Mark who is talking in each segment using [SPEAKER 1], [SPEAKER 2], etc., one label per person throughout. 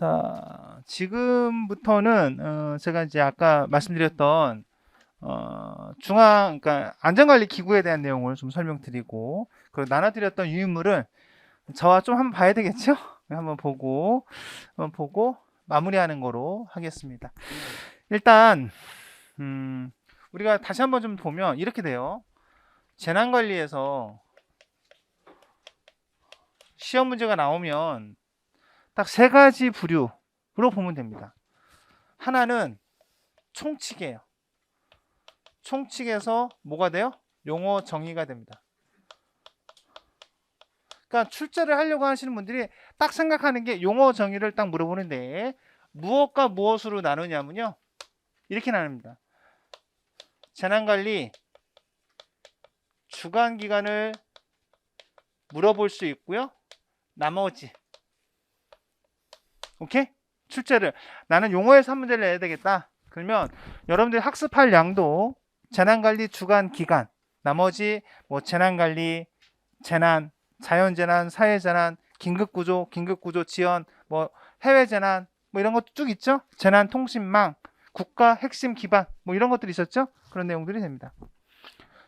[SPEAKER 1] 자, 지금부터는 제가 이제 아까 말씀드렸던 그러니까 안전관리 기구에 대한 내용을 좀 설명드리고, 그리고 나눠드렸던 유인물을 저와 좀 한번 봐야 되겠죠? 한번 보고 마무리하는 거로 하겠습니다. 일단 우리가 다시 한번 좀 보면 이렇게 돼요. 재난관리에서 시험 문제가 나오면 딱 세 가지 부류로 보면 됩니다. 하나는 총칙이에요. 총칙에서 뭐가 돼요? 용어 정의가 됩니다. 그러니까 출제를 하려고 하시는 분들이 딱 생각하는 게 용어 정의를 딱 물어보는데, 무엇과 무엇으로 나누냐면요, 이렇게 나눕니다. 재난관리 주관기관을 물어볼 수 있고요, 나머지. 오케이? 출제를 나는 용어에서 한 문제를 내야 되겠다. 그러면 여러분들이 학습할 양도 재난관리 주관기관, 나머지 뭐 재난관리, 재난, 자연재난, 사회재난, 긴급구조, 긴급구조 지원, 뭐 해외재난, 뭐 이런 것도 쭉 있죠. 재난통신망, 국가 핵심 기반, 뭐 이런 것들이 있었죠. 그런 내용들이 됩니다.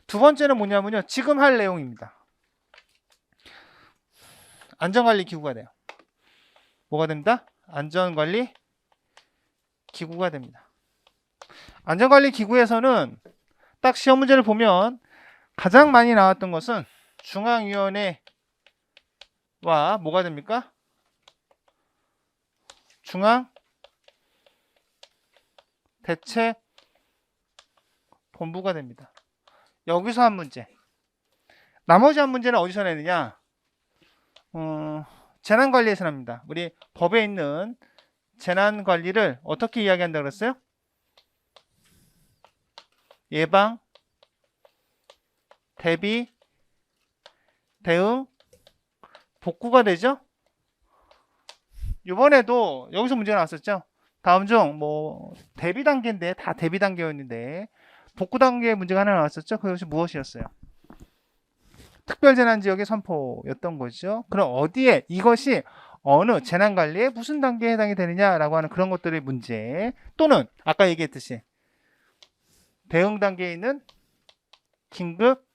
[SPEAKER 1] 두 번째는 뭐냐면요, 지금 할 내용입니다. 안전관리 기구가 돼요. 뭐가 됩니다? 안전관리 기구가 됩니다. 안전관리 기구에서는 딱 시험 문제를 보면 가장 많이 나왔던 것은 중앙위원회와 뭐가 됩니까? 중앙대책본부가 됩니다. 여기서 한 문제. 나머지 한 문제는 어디서 내느냐? 재난관리에서 납니다. 우리 법에 있는 재난관리를 어떻게 이야기한다고 그랬어요? 예방, 대비, 대응, 복구가 되죠? 이번에도 여기서 문제가 나왔었죠? 다음 중 뭐 대비 단계인데, 다 대비 단계였는데 복구 단계에 문제가 하나 나왔었죠? 그것이 무엇이었어요? 특별재난지역의 선포였던 거죠. 그럼 어디에, 이것이 어느 재난관리에 무슨 단계에 해당이 되느냐라고 하는 그런 것들의 문제, 또는 아까 얘기했듯이 대응 단계에 있는 긴급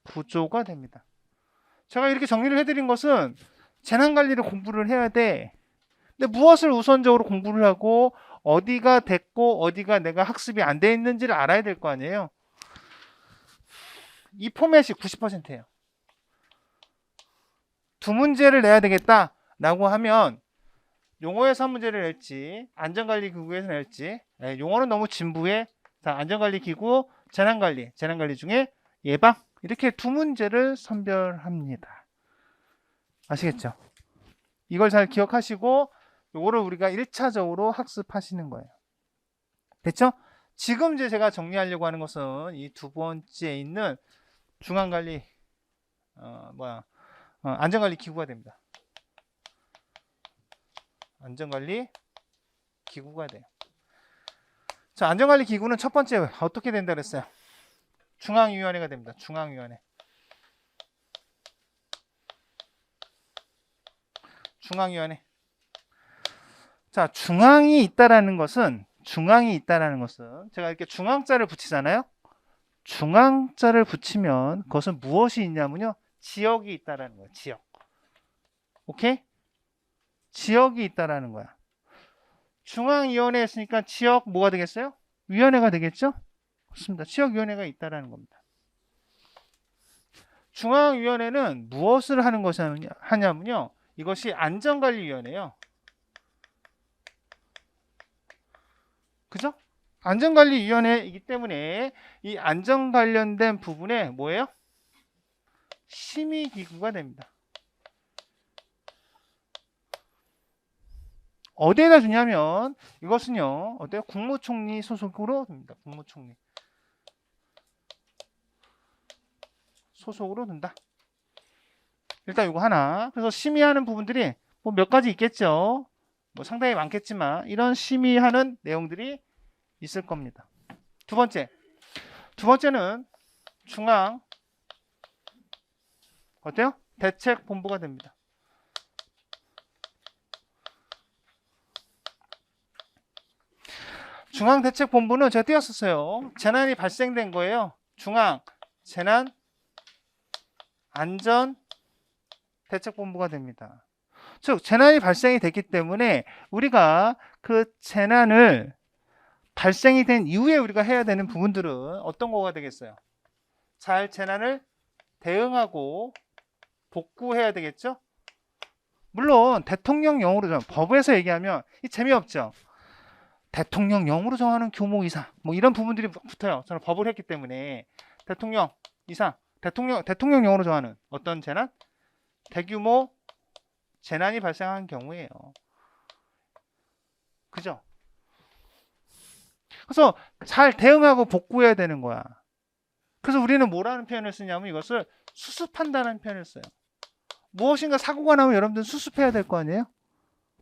[SPEAKER 1] 구조가 됩니다. 제가 이렇게 정리를 해드린 것은 재난관리를 공부를 해야 돼. 근데 무엇을 우선적으로 공부를 하고 어디가 됐고 어디가 내가 학습이 안 돼 있는지를 알아야 될 거 아니에요. 이 포맷이 90%예요. 두 문제를 내야 되겠다라고 하면 용어에서 한 문제를 낼지 안전관리기구에서 낼지, 용어는 너무 진부해. 자, 안전관리기구, 재난관리 중에 예방, 이렇게 두 문제를 선별합니다. 아시겠죠? 이걸 잘 기억하시고 요거를 우리가 1차적으로 학습하시는 거예요. 됐죠? 지금 이제 제가 정리하려고 하는 것은 이 두 번째에 있는 중앙관리 안전관리 기구가 됩니다. 안전관리 기구가 돼요. 자, 안전관리 기구는 첫 번째 어떻게 된다 그랬어요? 중앙위원회가 됩니다. 중앙위원회. 자, 중앙이 있다라는 것은 제가 이렇게 중앙자를 붙이잖아요. 중앙자를 붙이면 그것은 무엇이 있냐면요, 지역이 있다라는 거예요. 지역. 오케이? 지역이 있다라는 거야. 중앙위원회에 있으니까 지역 뭐가 되겠어요? 위원회가 되겠죠? 그렇습니다. 지역위원회가 있다라는 겁니다. 중앙위원회는 무엇을 하는 것이 하냐면요, 이것이 안전관리위원회예요. 그죠? 안전관리위원회이기 때문에 이 안전 관련된 부분에 뭐예요? 심의기구가 됩니다. 어디에다 주냐면 이것은요, 어때요? 국무총리 소속으로 됩니다. 국무총리 소속으로 된다. 일단 이거 하나. 그래서 심의하는 부분들이 뭐 몇 가지 있겠죠. 뭐 상당히 많겠지만 이런 심의하는 내용들이 있을 겁니다. 두 번째는 중앙 어때요? 대책본부가 됩니다. 중앙대책본부는 제가 띄웠었어요. 재난이 발생된 거예요. 중앙재난안전대책본부가 됩니다. 즉 재난이 발생이 됐기 때문에 우리가 그 재난을 발생이 된 이후에 우리가 해야 되는 부분들은 어떤 거가 되겠어요? 잘 재난을 대응하고 복구해야 되겠죠? 물론 대통령령으로 정한, 법에서 얘기하면 이 재미없죠. 대통령령으로 정하는 규모 이상 뭐 이런 부분들이 붙어요. 저는 법을 했기 때문에 대통령 이상, 대통령령으로 정하는 어떤 재난? 대규모 재난이 발생한 경우에요. 그죠? 그래서 잘 대응하고 복구해야 되는 거야. 그래서 우리는 뭐라는 표현을 쓰냐면 이것을 수습한다는 표현을 써요. 무엇인가 사고가 나면 여러분들 수습해야 될 거 아니에요?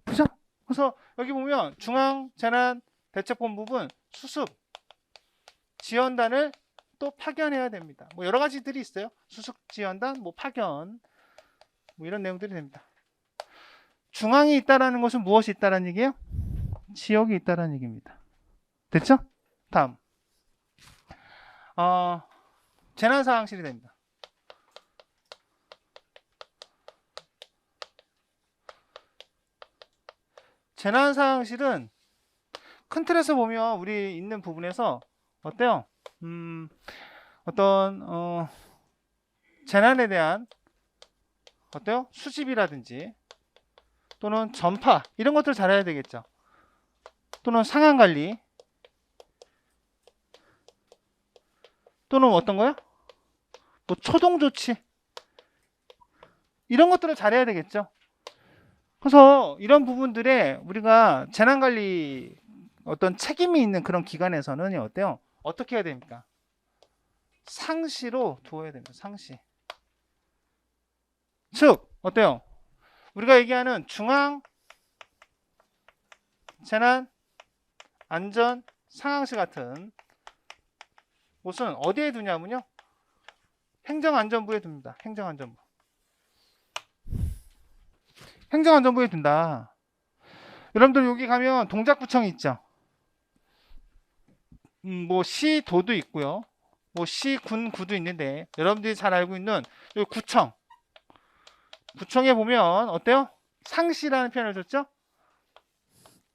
[SPEAKER 1] 그죠? 그래서 여기 보면 중앙재난대책본부는 수습 지원단을 또 파견해야 됩니다. 뭐 여러 가지들이 있어요. 수습 지원단, 뭐 파견, 뭐 이런 내용들이 됩니다. 중앙이 있다라는 것은 무엇이 있다라는 얘기예요? 지역이 있다라는 얘기입니다. 됐죠? 다음 재난상황실이 됩니다. 재난상황실은 큰 틀에서 보면 우리 있는 부분에서 어때요? 어떤 재난에 대한 어때요? 수집이라든지 또는 전파 이런 것들을 잘해야 되겠죠. 또는 상황관리 또는 어떤 거요? 뭐 초동조치 이런 것들을 잘해야 되겠죠. 그래서 이런 부분들에 우리가 재난관리 어떤 책임이 있는 그런 기관에서는 어때요? 어떻게 해야 됩니까? 상시로 두어야 됩니다. 상시. 즉 어때요? 우리가 얘기하는 중앙 재난 안전 상황실 같은 곳은 어디에 두냐면요. 행정안전부에 둡니다. 행정안전부. 행정안전부에 둔다. 여러분들 여기 가면 동작구청이 있죠. 뭐 시도도 있고요. 뭐 시군구도 있는데 여러분들이 잘 알고 있는 여기 구청. 구청에 보면 어때요? 상시라는 표현을 줬죠?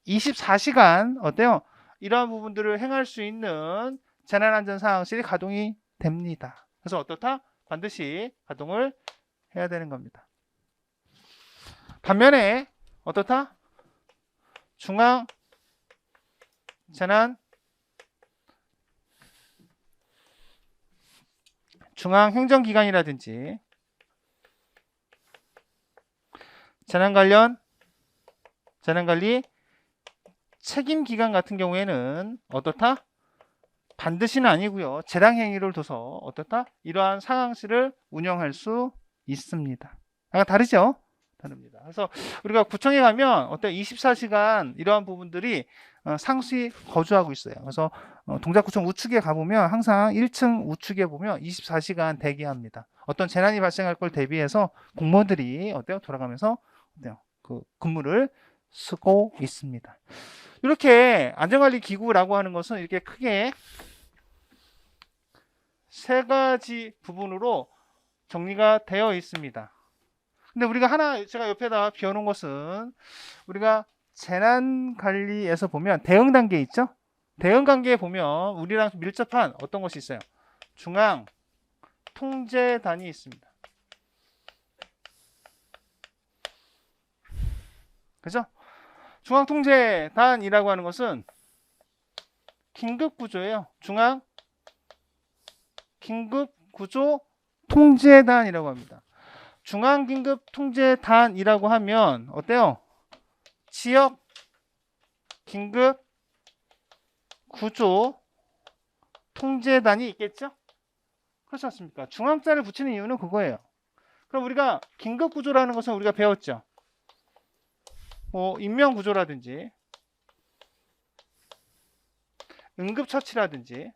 [SPEAKER 1] 24시간 어때요? 이러한 부분들을 행할 수 있는 재난안전상황실이 가동이 됩니다. 그래서 어떻다? 반드시 가동을 해야 되는 겁니다. 반면에 어떻다? 중앙 재난 중앙행정기관이라든지 재난관리 책임기관 같은 경우에는 어떻다? 반드시는 아니고요. 재량행위를 둬서 어떻다? 이러한 상황실을 운영할 수 있습니다. 약간 다르죠? 다릅니다. 그래서 우리가 구청에 가면 어때 24시간 이러한 부분들이 상시 거주하고 있어요. 그래서 동작구청 우측에 가보면 항상 1층 우측에 보면 24시간 대기합니다. 어떤 재난이 발생할 걸 대비해서 공무원들이 어때요? 돌아가면서 어때요? 그 근무를 쓰고 있습니다. 이렇게 안전관리기구라고 하는 것은 이렇게 크게 세 가지 부분으로 정리가 되어 있습니다. 근데 우리가 하나 제가 옆에다 비워놓은 것은 우리가 재난관리에서 보면 대응 단계 있죠? 대응 단계에 보면 우리랑 밀접한 어떤 것이 있어요? 중앙 통제단이 있습니다. 그죠? 중앙통제단이라고 하는 것은 긴급구조예요. 중앙 긴급구조 통제단이라고 합니다. 중앙긴급통제단이라고 하면 어때요? 지역 긴급구조 통제단이 있겠죠? 그렇지 않습니까? 중앙자를 붙이는 이유는 그거예요. 그럼 우리가 긴급구조라는 것은 우리가 배웠죠. 뭐 인명구조라든지 응급처치라든지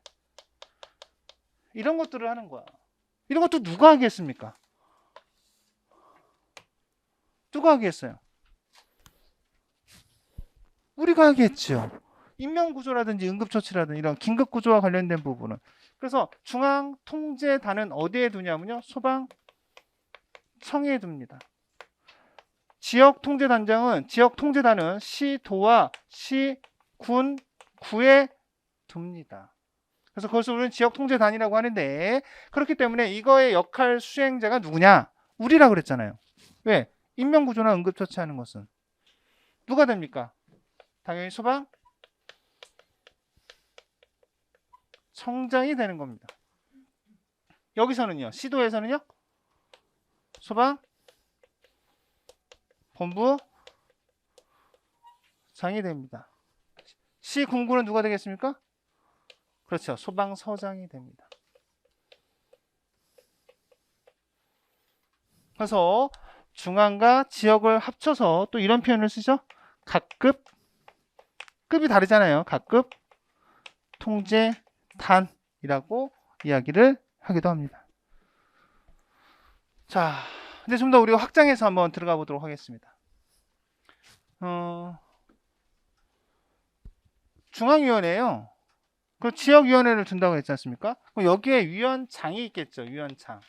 [SPEAKER 1] 이런 것들을 하는 거야. 이런 것도 누가 하겠습니까? 누가 하겠어요? 우리가 하겠죠. 인명구조라든지 응급처치라든지 이런 긴급구조와 관련된 부분은. 그래서 중앙통제단은 어디에 두냐면요. 소방청에 둡니다. 지역통제단은 시도와 시군, 구에 둡니다. 그래서 그것을 우리는 지역통제단이라고 하는데, 그렇기 때문에 이거의 역할 수행자가 누구냐? 우리라 그랬잖아요. 왜? 인명구조나 응급처치하는 것은 누가 됩니까? 당연히 소방청장이 되는 겁니다. 여기서는요, 시도에서는요, 소방본부장이 됩니다. 시군구는 누가 되겠습니까? 그렇죠, 소방서장이 됩니다. 그래서 중앙과 지역을 합쳐서 또 이런 표현을 쓰죠. 각급, 급이 다르잖아요. 각급 통제단이라고 이야기를 하기도 합니다. 자, 이제 좀 더 우리가 확장해서 한번 들어가 보도록 하겠습니다. 중앙위원회요. 그 지역위원회를 둔다고 했지 않습니까? 그럼 여기에 위원장이 있겠죠. 위원장.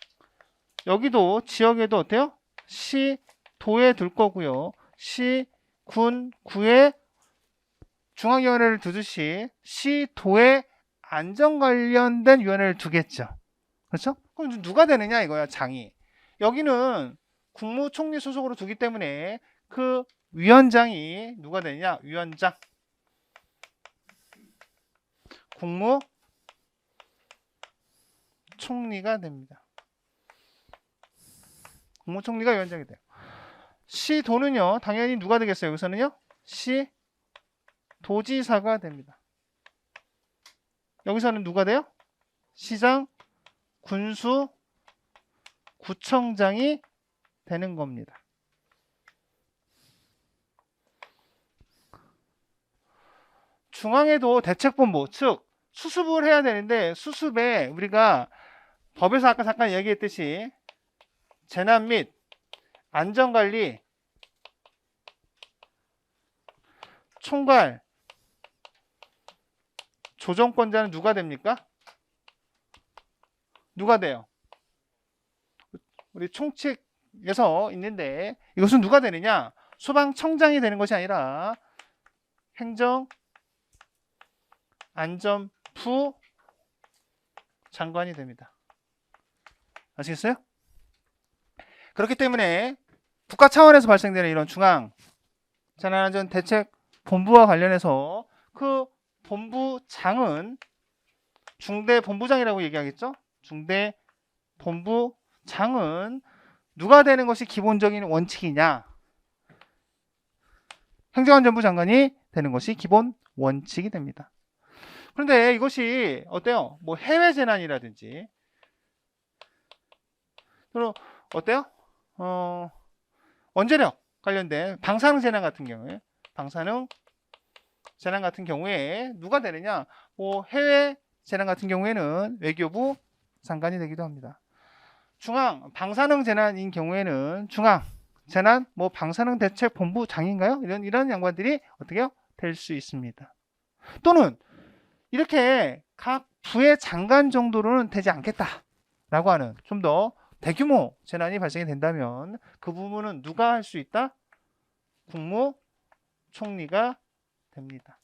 [SPEAKER 1] 여기도 지역에도 어때요? 시도에 둘 거고요. 시, 군, 구에 중앙위원회를 두듯이 시도에 안전 관련된 위원회를 두겠죠. 그렇죠? 그럼 누가 되느냐 이거야, 장이. 여기는 국무총리 소속으로 두기 때문에 그 위원장이 누가 되느냐? 위원장. 국무총리가 됩니다. 국무총리가 위원장이 돼요. 시도는요, 당연히 누가 되겠어요? 여기서는요, 시도지사가 됩니다. 여기서는 누가 돼요? 시장, 군수, 구청장이 되는 겁니다. 중앙에도 대책본부, 즉 수습을 해야 되는데, 수습에 우리가 법에서 아까 잠깐 얘기했듯이 재난 및 안전관리 총괄 조정권자는 누가 됩니까? 누가 돼요? 우리 총칙에서 있는데, 이것은 누가 되느냐? 소방청장이 되는 것이 아니라 행정안전부 장관이 됩니다. 아시겠어요? 그렇기 때문에 국가 차원에서 발생되는 이런 중앙 재난안전대책본부와 관련해서 그 본부장은 중대본부장이라고 얘기하겠죠? 중대본부장은 누가 되는 것이 기본적인 원칙이냐? 행정안전부 장관이 되는 것이 기본 원칙이 됩니다. 그런데 이것이 어때요? 뭐 해외 재난이라든지, 또 어때요? 원자력 관련된 방사능 재난 같은 경우에, 누가 되느냐? 뭐 해외 재난 같은 경우에는 외교부 장관이 되기도 합니다. 중앙 방사능 재난인 경우에는 중앙 재난 방사능 대책 본부장인가요? 이런 양반들이 어떻게요? 될 수 있습니다. 또는 이렇게 각 부의 장관 정도로는 되지 않겠다라고 하는 좀 더 대규모 재난이 발생이 된다면 그 부분은 누가 할 수 있다? 국무총리가 됩니다.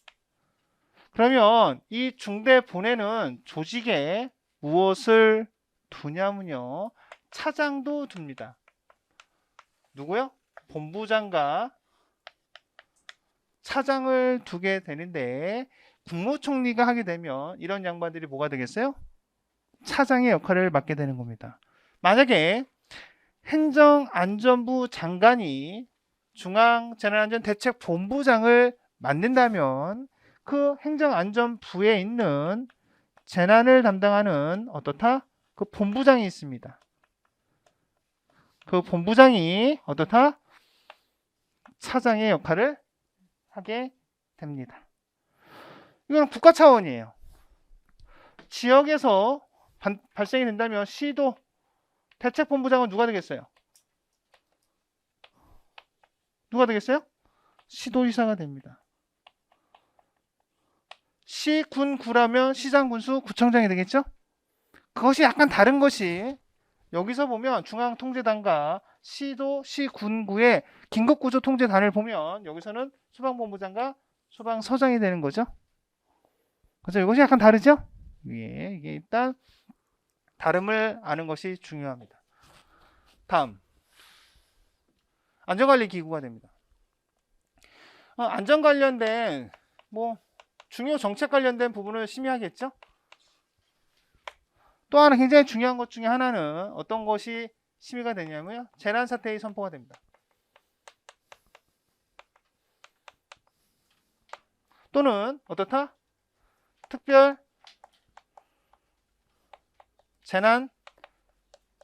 [SPEAKER 1] 그러면 이 중대본에는 조직에 무엇을 두냐면요, 차장도 둡니다. 누구요? 본부장과 차장을 두게 되는데, 국무총리가 하게 되면 이런 양반들이 뭐가 되겠어요? 차장의 역할을 맡게 되는 겁니다. 만약에 행정안전부 장관이 중앙재난안전대책본부장을 맡는다면 그 행정안전부에 있는 재난을 담당하는 어떻다? 그 본부장이 있습니다. 그 본부장이 어떻다? 차장의 역할을 하게 됩니다. 이건 국가 차원이에요. 지역에서 발생이 된다면 시도 대책본부장은 누가 되겠어요? 누가 되겠어요? 시도지사가 됩니다. 시군구라면 시장군수 구청장이 되겠죠? 그것이 약간 다른 것이 여기서 보면 중앙통제단과 시도 시군구의 긴급구조통제단을 보면 여기서는 소방본부장과 소방서장이 되는 거죠. 그래서 이것이 약간 다르죠? 예, 이게 일단 다름을 아는 것이 중요합니다. 다음 안전관리기구가 됩니다. 안전 관련된 뭐 중요 정책 관련된 부분을 심의하겠죠. 또 하나 굉장히 중요한 것 중에 하나는 어떤 것이 심의가 되냐면요, 재난사태의 선포가 됩니다. 또는 어떻다? 특별 재난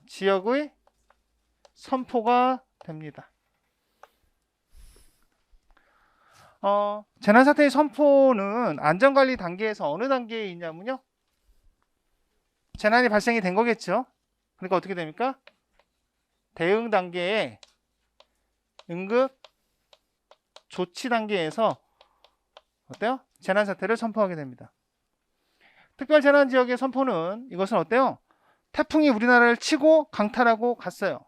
[SPEAKER 1] 지역의 선포가 됩니다. 재난사태의 선포는 안전관리 단계에서 어느 단계에 있냐면요, 재난이 발생이 된 거겠죠. 그러니까 어떻게 됩니까? 대응 단계에 응급 조치 단계에서 어때요? 재난사태를 선포하게 됩니다. 특별재난지역의 선포는 이것은 어때요? 태풍이 우리나라를 치고 강탈하고 갔어요.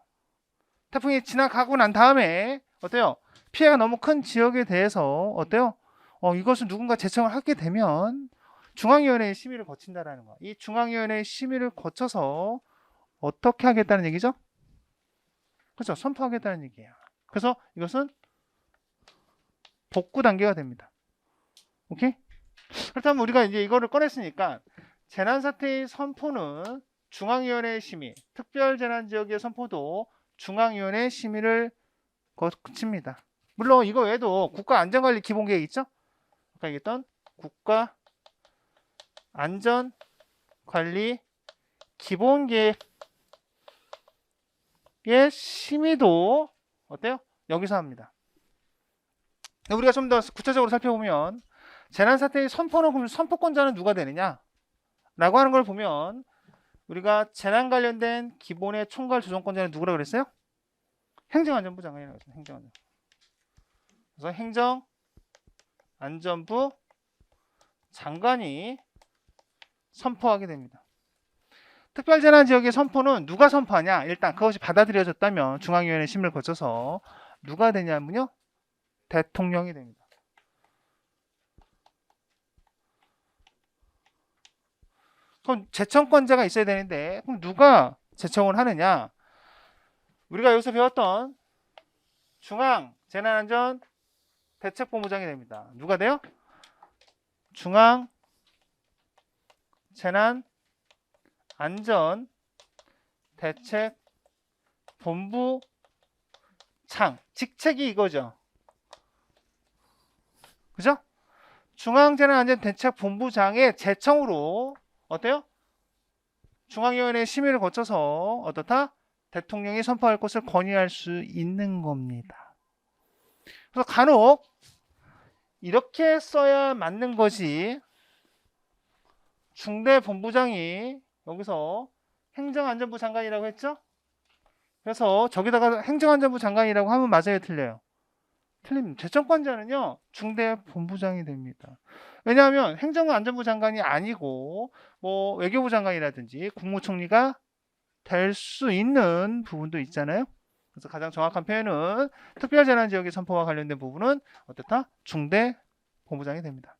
[SPEAKER 1] 태풍이 지나가고 난 다음에 어때요? 피해가 너무 큰 지역에 대해서 어때요? 이것을 누군가 제청을 하게 되면 중앙위원회의 심의를 거친다라는 거. 이 중앙위원회의 심의를 거쳐서 어떻게 하겠다는 얘기죠? 그렇죠. 선포하겠다는 얘기예요. 그래서 이것은 복구 단계가 됩니다. 오케이? 그렇다면 우리가 이제 이거를 꺼냈으니까 재난사태의 선포는 중앙위원회의 심의, 특별재난지역의 선포도 중앙위원회의 심의를 거칩니다. 물론 이거 외에도 국가안전관리 기본계획 있죠? 아까 얘기했던 국가안전관리 기본계획의 심의도 어때요? 여기서 합니다. 우리가 좀 더 구체적으로 살펴보면 재난사태의 선포는 그럼 선포권자는 누가 되느냐? 라고 하는 걸 보면 우리가 재난 관련된 기본의 총괄 조정권자는 누구라고 그랬어요? 행정안전부 장관이라고 했어요. 행정안전부. 그래서 행정안전부 장관이 선포하게 됩니다. 특별재난지역의 선포는 누가 선포하냐? 일단 그것이 받아들여졌다면 중앙위원회 심의를 거쳐서 누가 되냐면요, 대통령이 됩니다. 그럼 제청권자가 있어야 되는데 그럼 누가 제청을 하느냐? 우리가 여기서 배웠던 중앙재난안전대책본부장이 됩니다. 누가 돼요? 중앙재난안전대책본부장. 직책이 이거죠. 그죠? 중앙재난안전대책본부장의 제청으로 어때요? 중앙위원회 심의를 거쳐서 어떻다? 대통령이 선포할 것을 건의할 수 있는 겁니다. 그래서 간혹 이렇게 써야 맞는 것이 중대본부장이 여기서 행정안전부 장관이라고 했죠? 그래서 저기다가 행정안전부 장관이라고 하면 맞아요, 틀려요? 틀립니다. 제청권자는요, 중대본부장이 됩니다. 왜냐하면 행정안전부 장관이 아니고 뭐 외교부 장관이라든지 국무총리가 될 수 있는 부분도 있잖아요. 그래서 가장 정확한 표현은 특별재난지역의 선포와 관련된 부분은 어떻다? 중대본부장이 됩니다.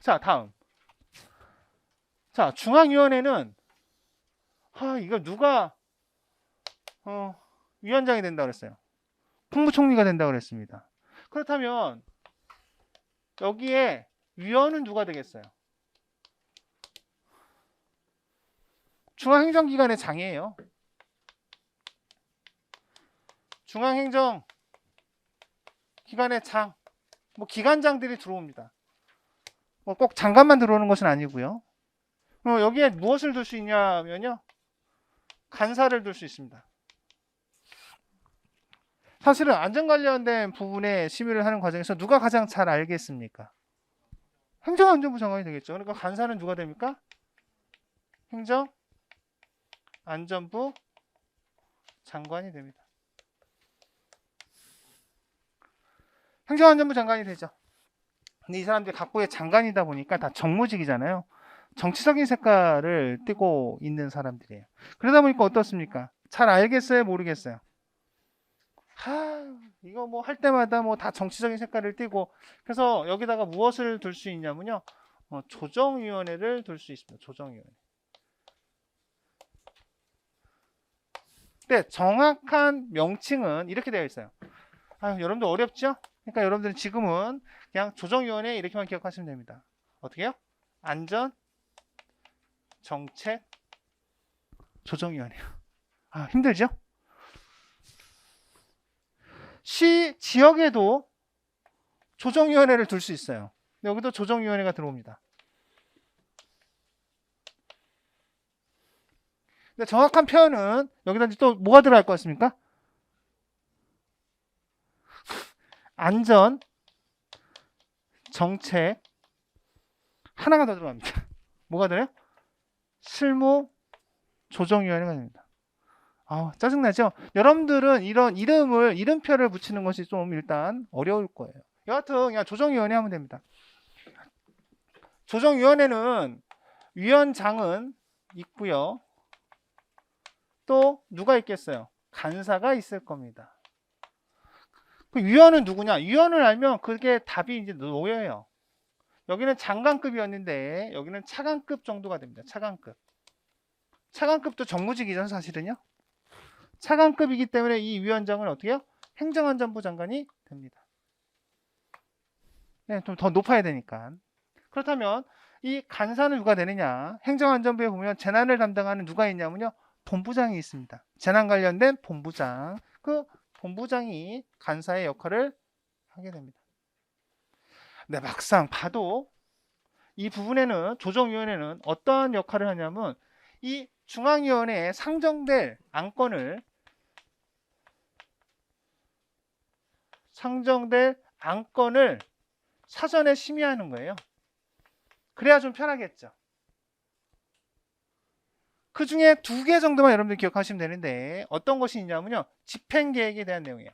[SPEAKER 1] 자, 다음. 자, 중앙위원회는 이거 누가 위원장이 된다고 그랬어요? 국무총리가 된다고 그랬습니다. 그렇다면 여기에 위원은 누가 되겠어요? 중앙행정기관의 장이에요. 중앙행정기관의 장, 뭐 기관장들이 들어옵니다. 뭐 꼭 장관만 들어오는 것은 아니고요. 여기에 무엇을 둘 수 있냐면요, 간사를 둘 수 있습니다. 사실은 안전 관련된 부분에 심의를 하는 과정에서 누가 가장 잘 알겠습니까? 행정안전부 장관이 되겠죠. 그러니까 간사는 누가 됩니까? 행정안전부 장관이 됩니다. 행정안전부 장관이 되죠. 근데 이 사람들이 각부의 장관이다 보니까 다 정무직이잖아요. 정치적인 색깔을 띠고 있는 사람들이에요. 그러다 보니까 어떻습니까? 잘 알겠어요? 모르겠어요? 이거 뭐 할 때마다 뭐 다 정치적인 색깔을 띠고, 그래서 여기다가 무엇을 둘 수 있냐면요. 조정위원회를 둘 수 있습니다. 조정위원회. 근데 정확한 명칭은 이렇게 되어 있어요. 여러분들 어렵죠? 그러니까 여러분들은 지금은 그냥 조정위원회 이렇게만 기억하시면 됩니다. 어떻게요? 안전, 정책, 조정위원회. 힘들죠? 시 지역에도 조정위원회를 둘 수 있어요. 여기도 조정위원회가 들어옵니다. 근데 정확한 표현은 여기다 또 뭐가 들어갈 것 같습니까? 안전, 정책, 하나가 더 들어갑니다. 뭐가 들어요? 실무, 조정위원회가 됩니다. 짜증나죠? 여러분들은 이런 이름표를 붙이는 것이 좀 일단 어려울 거예요. 여하튼 그냥 조정위원회 하면 됩니다. 조정위원회는 위원장은 있고요. 또 누가 있겠어요? 간사가 있을 겁니다. 그 위원은 누구냐? 위원을 알면 그게 답이 이제 놓여요. 여기는 장관급이었는데 여기는 차관급 정도가 됩니다. 차관급. 차관급도 정무직이죠, 사실은요. 차관급이기 때문에 이 위원장은 어떻게 해요? 행정안전부 장관이 됩니다. 네, 좀 더 높아야 되니까. 그렇다면 이 간사는 누가 되느냐? 행정안전부에 보면 재난을 담당하는 누가 있냐면요. 본부장이 있습니다. 재난 관련된 본부장. 그 본부장이 간사의 역할을 하게 됩니다. 근데 막상 봐도 이 부분에는 조정위원회는 어떠한 역할을 하냐면 이 중앙위원회에 상정될 안건을 사전에 심의하는 거예요. 그래야 좀 편하겠죠. 그 중에 2개 정도만 여러분들 기억하시면 되는데 어떤 것이 있냐면요. 집행계획에 대한 내용이에요.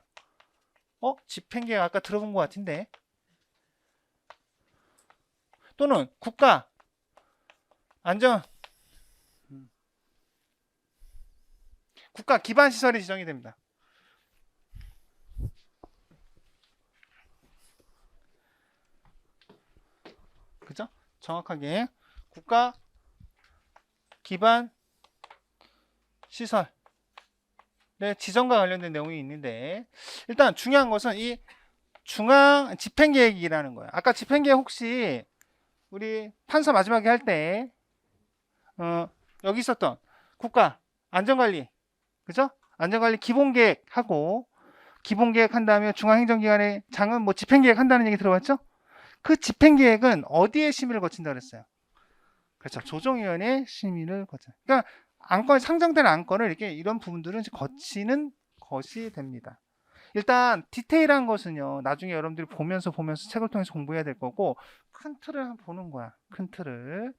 [SPEAKER 1] 집행계획 아까 들어본 것 같은데. 또는 국가 안전 국가 기반 시설이 지정이 됩니다. 그죠? 정확하게 국가 기반 시설의 지정과 관련된 내용이 있는데 일단 중요한 것은 이 중앙 집행계획이라는 거예요. 아까 집행계획 혹시 우리 판서 마지막에 할 때 여기 있었던 국가 안전관리 그죠? 안전관리 기본계획하고 기본계획 한 다음에 중앙행정기관의 장은 뭐 집행계획 한다는 얘기 들어봤죠? 그 집행계획은 어디에 심의를 거친다 그랬어요? 그렇죠. 조정위원회 심의를 거쳐. 그러니까 안건 상정된 안건을 이렇게 이런 부분들은 거치는 것이 됩니다. 일단 디테일한 것은요. 나중에 여러분들이 보면서 책을 통해서 공부해야 될 거고 큰 틀을 한번 보는 거야. 큰 틀을.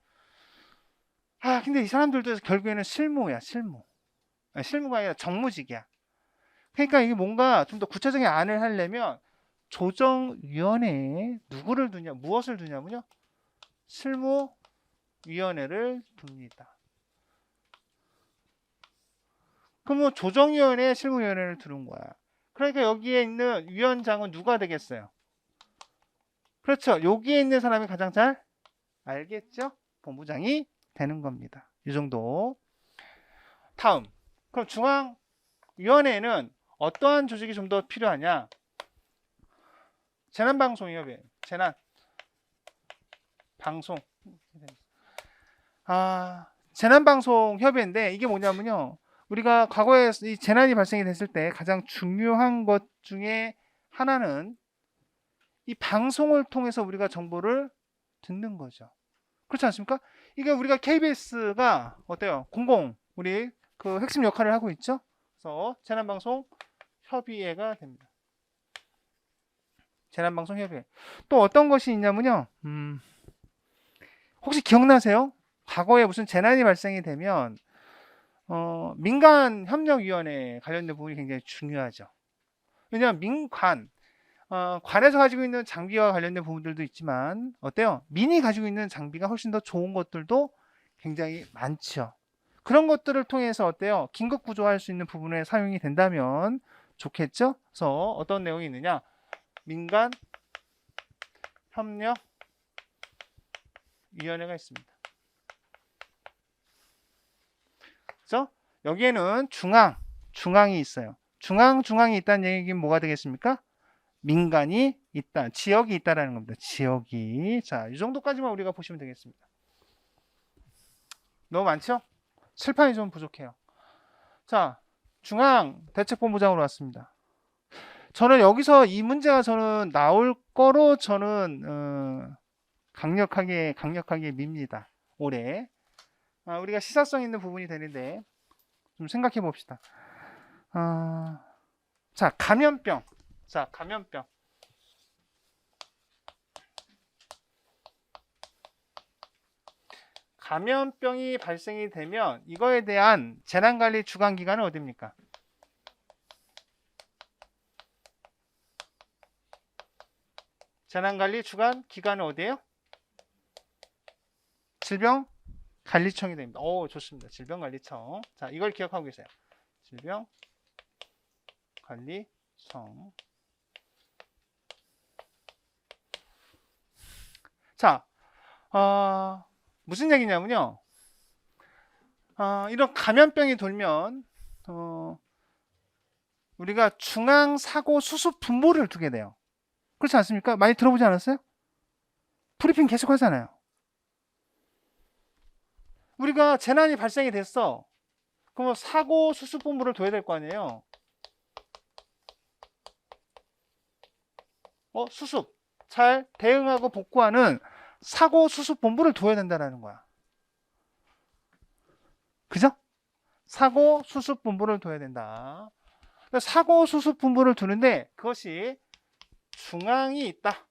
[SPEAKER 1] 근데 이 사람들도 결국에는 실무야. 실무가 아니라 정무직이야. 그러니까 이게 뭔가 좀 더 구체적인 안을 하려면 조정위원회에 누구를 두냐, 무엇을 두냐면요. 실무위원회를 둡니다. 그러면 조정위원회에 실무위원회를 두는 거야. 그러니까 여기에 있는 위원장은 누가 되겠어요? 그렇죠. 여기에 있는 사람이 가장 잘 알겠죠? 본부장이 되는 겁니다. 이 정도. 다음. 그럼 중앙위원회에는 어떠한 조직이 좀 더 필요하냐? 재난방송협의회. 재난방송협의회인데 이게 뭐냐면요. 우리가 과거에 이 재난이 발생이 됐을 때 가장 중요한 것 중에 하나는 이 방송을 통해서 우리가 정보를 듣는 거죠. 그렇지 않습니까? 이게 우리가 KBS가 어때요? 우리 그 핵심 역할을 하고 있죠. 그래서 재난방송협의회가 됩니다. 재난방송협의회. 또 어떤 것이 있냐면요. 혹시 기억나세요? 과거에 무슨 재난이 발생이 되면 민간협력위원회 관련된 부분이 굉장히 중요하죠. 왜냐하면 관에서 가지고 있는 장비와 관련된 부분들도 있지만 어때요? 민이 가지고 있는 장비가 훨씬 더 좋은 것들도 굉장히 많죠. 그런 것들을 통해서 어때요? 긴급 구조할 수 있는 부분에 사용이 된다면 좋겠죠? 그래서 어떤 내용이 있느냐? 민간 협력 위원회가 있습니다. 그죠? 여기에는 중앙이 있어요. 중앙이 있다는 얘기는 뭐가 되겠습니까? 민간이 있다, 지역이 있다라는 겁니다. 지역이. 자, 이 정도까지만 우리가 보시면 되겠습니다. 너무 많죠? 칠판이 좀 부족해요. 자, 중앙대책본부장으로 왔습니다. 저는 여기서 이 문제가 저는 나올 거로 저는 강력하게 밉니다. 올해. 우리가 시사성 있는 부분이 되는데 좀 생각해 봅시다. 자, 감염병. 감염병이 발생이 되면 이거에 대한 재난관리 주관기관은 어디입니까? 재난관리 주관기관은 어디예요? 질병관리청이 됩니다. 오, 좋습니다. 질병관리청. 자, 이걸 기억하고 계세요. 질병관리청. 자, 무슨 얘기냐면요. 이런 감염병이 돌면 우리가 중앙사고수습본부를 두게 돼요. 그렇지 않습니까? 많이 들어보지 않았어요? 브리핑 계속 하잖아요. 우리가 재난이 발생이 됐어. 그럼 사고수습본부를 둬야 될 거 아니에요. 수습 잘 대응하고 복구하는 사고수습본부를 둬야 된다는 거야. 그죠? 사고수습본부를 둬야 된다. 사고수습본부를 두는데 그것이 중앙이 있다.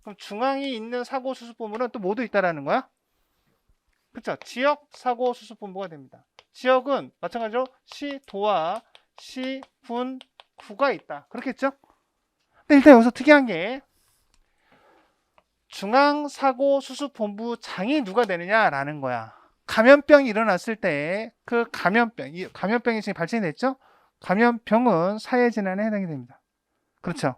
[SPEAKER 1] 그럼 중앙이 있는 사고수습본부는 또 모두 있다라는 거야. 그렇죠? 지역 사고수습본부가 됩니다. 지역은 마찬가지로 시, 도와 시, 군, 구가 있다. 그렇겠죠? 근데 일단 여기서 특이한 게 중앙사고수습본부장이 누가 되느냐라는 거야. 감염병이 일어났을 때 그 감염병이 지금 발생됐죠? 감염병은 사회재난에 해당이 됩니다. 그렇죠?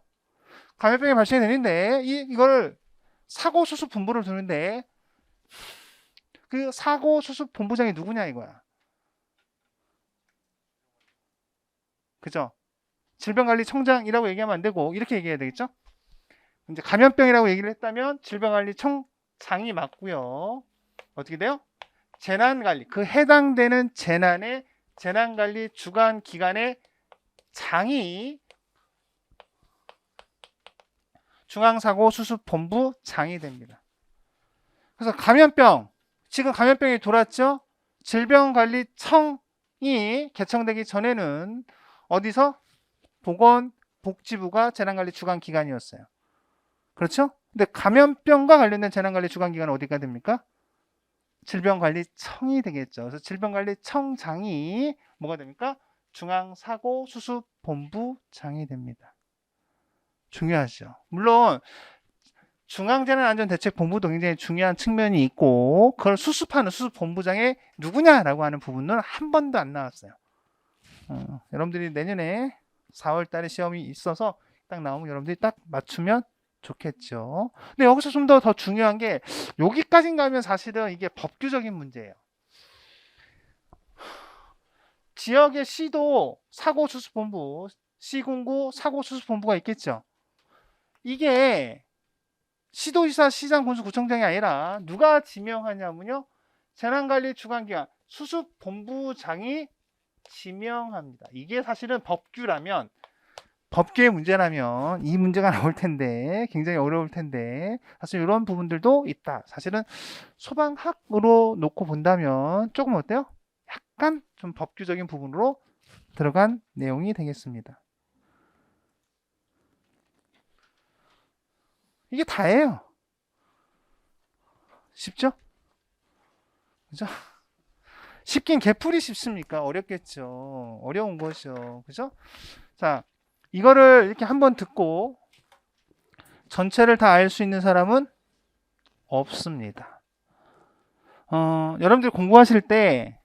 [SPEAKER 1] 감염병이 발생이 되는데 이걸 사고수습본부를 두는데 그 사고수습본부장이 누구냐 이거야. 그죠? 질병관리청장이라고 얘기하면 안 되고 이렇게 얘기해야 되겠죠? 이제 감염병이라고 얘기를 했다면 질병관리청장이 맞고요. 어떻게 돼요? 재난관리, 그 해당되는 재난의 재난관리 주관기관의 장이 중앙사고수습본부장이 됩니다. 그래서 지금 감염병이 돌았죠? 질병관리청이 개청되기 전에는 어디서? 보건복지부가 재난관리 주관기관이었어요. 그렇죠? 근데 감염병과 관련된 재난관리 주관기관은 어디가 됩니까? 질병관리청이 되겠죠. 그래서 질병관리청장이 뭐가 됩니까? 중앙사고수습본부장이 됩니다. 중요하죠. 물론 중앙재난안전대책본부도 굉장히 중요한 측면이 있고 그걸 수습하는 수습본부장이 누구냐라고 하는 부분은 한 번도 안 나왔어요. 여러분들이 내년에 4월 달에 시험이 있어서 딱 나오면 여러분들이 딱 맞추면 좋겠죠. 근데 여기서 좀 더 중요한 게 여기까지 가면 사실은 이게 법규적인 문제예요. 지역의 시도 사고수습본부, 시군구 사고수습본부가 있겠죠. 이게 시도지사, 시장, 군수, 구청장이 아니라 누가 지명하냐면요. 재난관리 주관기관 수습본부장이 지명합니다. 이게 사실은 법규의 문제라면 이 문제가 나올 텐데 굉장히 어려울 텐데 사실 이런 부분들도 있다. 사실은 소방학으로 놓고 본다면 조금 어때요? 약간 좀 법규적인 부분으로 들어간 내용이 되겠습니다. 이게 다예요. 쉽죠? 그죠? 쉽긴 개풀이 쉽습니까? 어렵겠죠. 어려운 것이죠. 그죠? 자, 이거를 이렇게 한번 듣고 전체를 다 알 수 있는 사람은 없습니다. 여러분들 공부하실 때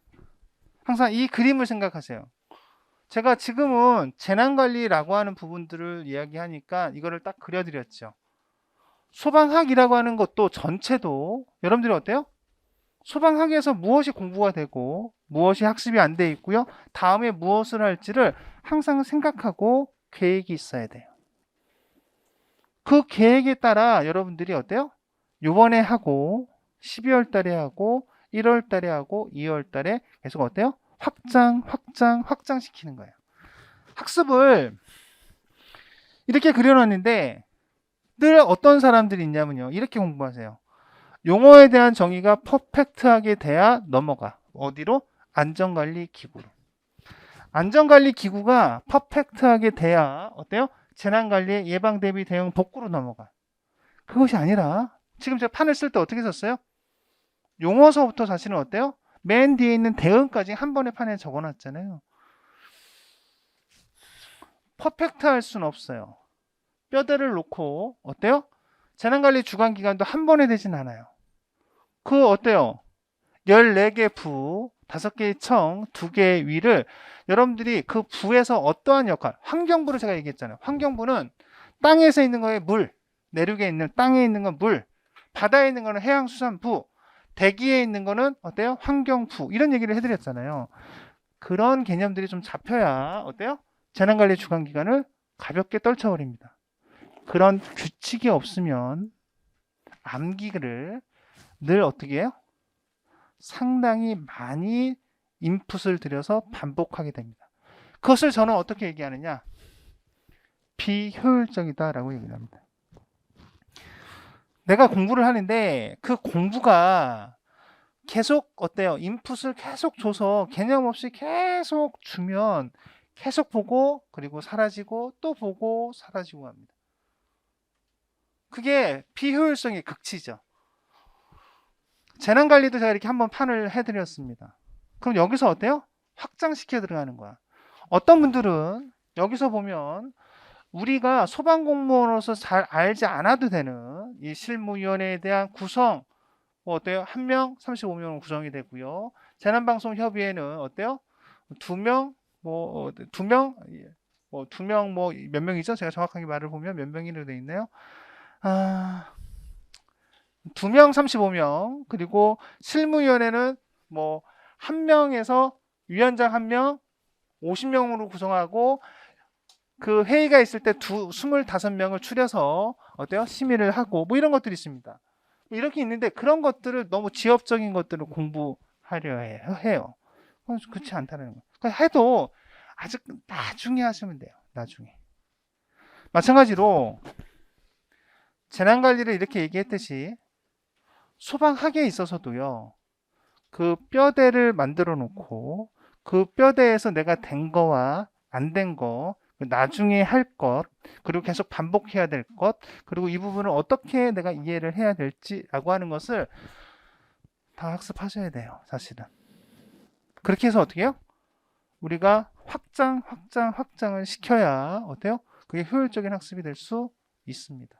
[SPEAKER 1] 항상 이 그림을 생각하세요. 제가 지금은 재난관리라고 하는 부분들을 이야기하니까 이거를 딱 그려드렸죠. 소방학이라고 하는 것도 전체도 여러분들이 어때요? 소방학에서 무엇이 공부가 되고 무엇이 학습이 안 돼 있고요. 다음에 무엇을 할지를 항상 생각하고 계획이 있어야 돼요. 그 계획에 따라 여러분들이 어때요? 요번에 하고 12월 달에 하고 1월 달에 하고 2월 달에 계속 어때요? 확장시키는 거예요. 학습을 이렇게 그려놨는데 늘 어떤 사람들이 있냐면요. 이렇게 공부하세요. 용어에 대한 정의가 퍼펙트하게 돼야 넘어가. 어디로? 안전관리기구로. 안전관리기구가 퍼펙트하게 돼야 어때요? 재난관리, 예방, 대비, 대응, 복구로 넘어가. 그것이 아니라 지금 제가 판을 쓸 때 어떻게 썼어요? 용어서부터 사실은 어때요? 맨 뒤에 있는 대응까지 한 번에 판에 적어놨잖아요. 퍼펙트할 수는 없어요. 뼈대를 놓고 어때요? 재난관리 주관기관도 한 번에 되진 않아요. 그 어때요? 14개 부, 5개의 청, 2개의 위를 여러분들이 그 부에서 어떠한 역할, 환경부를 제가 얘기했잖아요. 환경부는 땅에서 있는 거에 물, 내륙에 있는 땅에 있는 건 물, 바다에 있는 거는 해양수산부, 대기에 있는 거는 어때요? 환경부, 이런 얘기를 해드렸잖아요. 그런 개념들이 좀 잡혀야 어때요? 재난관리 주관기관을 가볍게 떨쳐버립니다. 그런 규칙이 없으면 암기를 늘 어떻게 해요? 상당히 많이 인풋을 들여서 반복하게 됩니다. 그것을 저는 어떻게 얘기하느냐? 비효율적이다라고 얘기합니다. 내가 공부를 하는데 그 공부가 계속 어때요? 인풋을 계속 줘서 개념 없이 계속 주면 계속 보고 그리고 사라지고 또 보고 사라지고 합니다. 그게 비효율성의 극치죠. 재난관리도 제가 이렇게 한번 판을 해드렸습니다. 그럼 여기서 어때요? 확장시켜 들어가는 거야. 어떤 분들은 여기서 보면 우리가 소방공무원으로서 잘 알지 않아도 되는 이 실무위원회에 대한 구성, 뭐 어때요? 1명 35명 구성이 되고요. 재난방송협의회는 어때요? 2명, 뭐 2명, 뭐 2명 뭐 몇 명이죠? 제가 정확하게 말을 보면 몇 명이로 되어 있나요? 2명 35명, 그리고 실무위원회는 뭐 1명에서 위원장 1명 50명으로 구성하고 그 회의가 있을 때 25명을 추려서 어때요? 심의를 하고 뭐 이런 것들이 있습니다. 이렇게 있는데 그런 것들을 너무 지엽적인 것들을 공부하려 해요. 그렇지 않다는 거예요. 그러니까 해도 아직 나중에 하시면 돼요. 나중에. 마찬가지로 재난관리를 이렇게 얘기했듯이 소방학에 있어서도요. 그 뼈대를 만들어 놓고 그 뼈대에서 내가 된 거와 안 된 거, 나중에 할 것, 그리고 계속 반복해야 될 것, 그리고 이 부분을 어떻게 내가 이해를 해야 될지라고 하는 것을 다 학습하셔야 돼요. 사실은. 그렇게 해서 어떻게 해요? 우리가 확장을 시켜야 어때요? 그게 효율적인 학습이 될 수 있습니다.